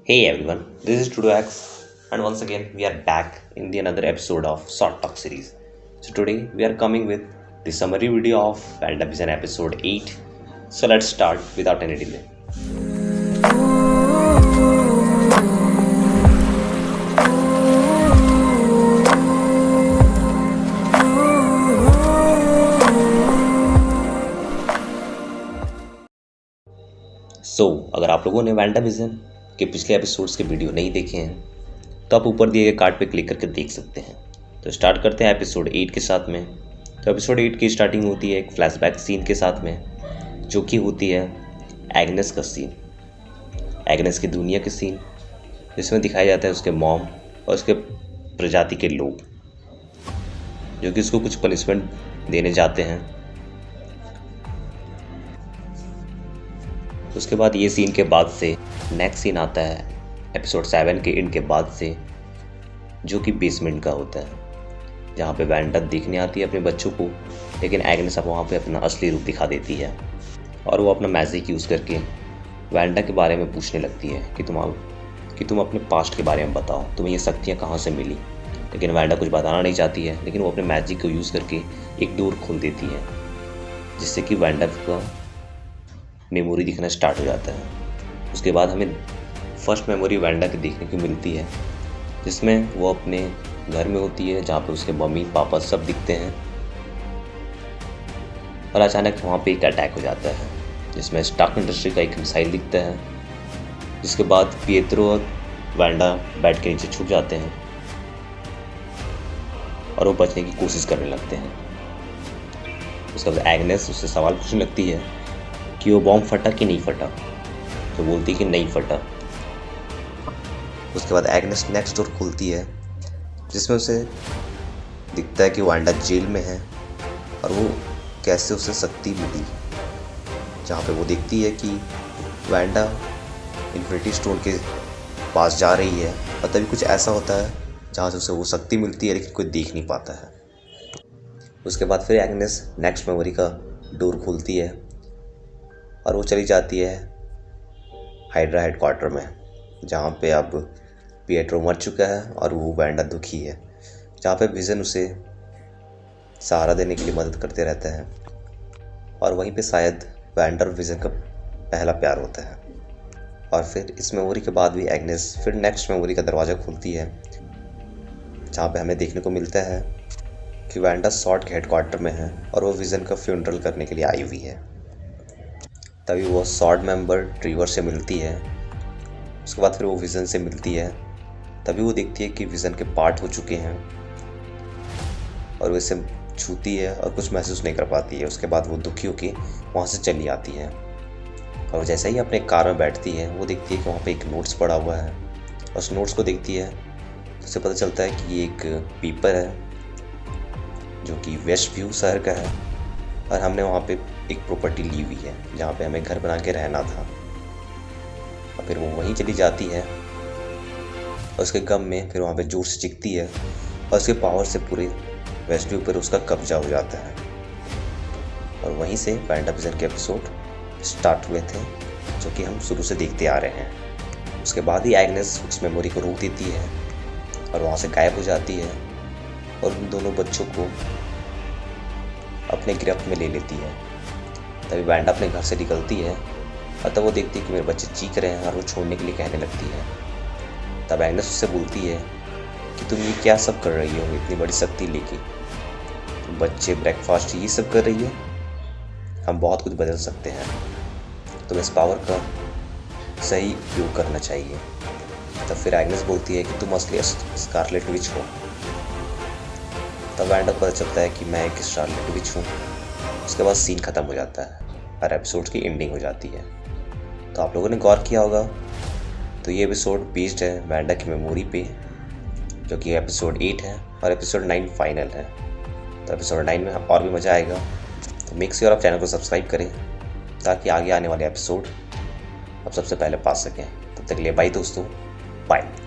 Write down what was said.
Hey everyone, this is Trudex, and once again we are back in the another episode of Short Talk series. So today we are coming with the summary video of WandaVision episode 8. So let's start without any delay. अगर आप लोगों ने WandaVision के पिछले episodes के video नहीं देखे हैं तो आप ऊपर दिए गए कार्ड पे क्लिक करके देख सकते हैं। तो स्टार्ट करते हैं एपिसोड 8 के साथ में। तो एपिसोड 8 की स्टार्टिंग होती है एक फ्लैशबैक सीन के साथ में, जो कि होती है एग्नेस का सीन, एग्नेस की दुनिया के सीन, जिसमें दिखाया जाता है उसके मॉम और उसके प्रजाति के लोग जो कि उसको कुछ पनिशमेंट देने जाते हैं। उसके बाद ये सीन के बाद से नेक्स्ट सीन आता है एपिसोड 7 के एंड के बाद से, जो कि बेसमेंट का होता है, जहाँ पे वैंडा देखने आती है अपने बच्चों को, लेकिन एग्नेस अब वहाँ पे अपना असली रूप दिखा देती है और वो अपना मैजिक यूज़ करके वैंडा के बारे में पूछने लगती है कि तुम अपने पास्ट के बारे में बताओ, तुम्हें ये शक्तियाँ कहाँ से मिली। लेकिन वैंडा कुछ बताना नहीं चाहती है, लेकिन वो अपने मैजिक को यूज़ करके एक डोर खोल देती है, जिससे कि वैंडा का मेमोरी दिखना स्टार्ट हो जाता है। उसके बाद हमें फर्स्ट मेमोरी वैंडा की देखने को मिलती है, जिसमें वो अपने घर में होती है, जहाँ पे उसके मम्मी पापा सब दिखते हैं और अचानक वहाँ पे एक अटैक हो जाता है, जिसमें स्टार्क इंडस्ट्री का एक मिसाइल दिखता है, जिसके बाद पिएत्रो और वैंडा बेड के नीचे छुप जाते हैं और वो बचने की कोशिश करने लगते हैं। उसके बाद एग्नेस उससे सवाल पूछने लगती है कि वो बॉम्ब फटा कि नहीं फटा, तो बोलती है कि नहीं फटा। उसके बाद एग्नेस नेक्स्ट डोर खोलती है, जिसमें उसे दिखता है कि वांडा जेल में है और वो कैसे उसे शक्ति मिली, जहाँ पे वो देखती है कि वांडा इन्फिनिटी स्टोन के पास जा रही है और तभी कुछ ऐसा होता है जहाँ से उसे वो शक्ति मिलती है, लेकिन कोई देख नहीं पाता है। उसके बाद फिर एग्नेस नेक्स्ट मेमोरी का डोर खोलती है और वो चली जाती है हाइड्रा हेडक्वार्टर में, जहाँ पे अब पिएट्रो मर चुका है और वो वैंडा दुखी है, जहाँ पे विजन उसे सहारा देने के लिए मदद करते रहता है और वहीं पे शायद वैंडा और विजन का पहला प्यार होता है। और फिर इस मेमोरी के बाद भी एग्नेस फिर नेक्स्ट मेमोरी का दरवाज़ा खोलती है, जहाँ पे हमें देखने को मिलता है कि वैंडा सॉर्ड के हेडक्वार्टर में है और वो विजन का फ्यूनरल करने के लिए आई हुई है। तभी वो सॉर्ड मेंबर ट्रीवर से मिलती है। उसके बाद फिर वो विज़न से मिलती है, तभी वो देखती है कि विज़न के पार्ट हो चुके हैं और वो इसे छूती है और कुछ महसूस नहीं कर पाती है। उसके बाद वो दुखी होकर वहाँ से चली आती है और जैसे ही अपने कार में बैठती है, वो देखती है कि वहाँ पे एक नोट्स पड़ा हुआ है और उस नोट्स को देखती है तो उसे पता चलता है कि ये एक पेपर है जो कि वेस्ट व्यू शहर का है और हमने वहाँ पे एक प्रॉपर्टी ली हुई है जहाँ पे हमें घर बना के रहना था। और फिर वो वहीं चली जाती है और उसके गम में फिर वहाँ पे जोर से चीखती है और उसके पावर से पूरे वेस्ट व्यू पर उसका कब्जा हो जाता है। और वहीं से WandaVision के एपिसोड स्टार्ट हुए थे, जो कि हम शुरू से देखते आ रहे हैं। उसके बाद ही एग्नेस उस मेमोरी को रोक देती है और वहाँ से गायब हो जाती है और उन दोनों बच्चों को अपने गिरफ्त में ले लेती है। तभी वैंडा अपने घर से निकलती है और तब वो देखती है कि मेरे बच्चे चीख रहे हैं और वो छोड़ने के लिए कहने लगती है। तब एग्नेस उससे बोलती है कि तुम ये क्या सब कर रही हो इतनी बड़ी शक्ति लेके, तुम बच्चे ब्रेकफास्ट ये सब कर रही हो, हम बहुत कुछ बदल सकते हैं, तुम्हें इस पावर का सही उपयोग करना चाहिए। तब फिर एग्नेस बोलती है कि तुम असली स्कारलेट विच हो। तब वैंडा को पता चलता है कि मैं एक स्कारलेट विच हूँ। उसके बाद सीन ख़त्म हो जाता है और एपिसोड की एंडिंग हो जाती है। तो आप लोगों ने गौर किया होगा, तो ये एपिसोड बेस्ड है वैंडा की मेमोरी पे, जो कि एपिसोड 8 है और एपिसोड 9 फाइनल है। तो एपिसोड 9 में और भी मज़ा आएगा। तो मेक श्योर आप चैनल को सब्सक्राइब करें ताकि आगे आने वाले एपिसोड आप सबसे पहले पा सकें। तब तक के लिए बाय दोस्तों, बाय।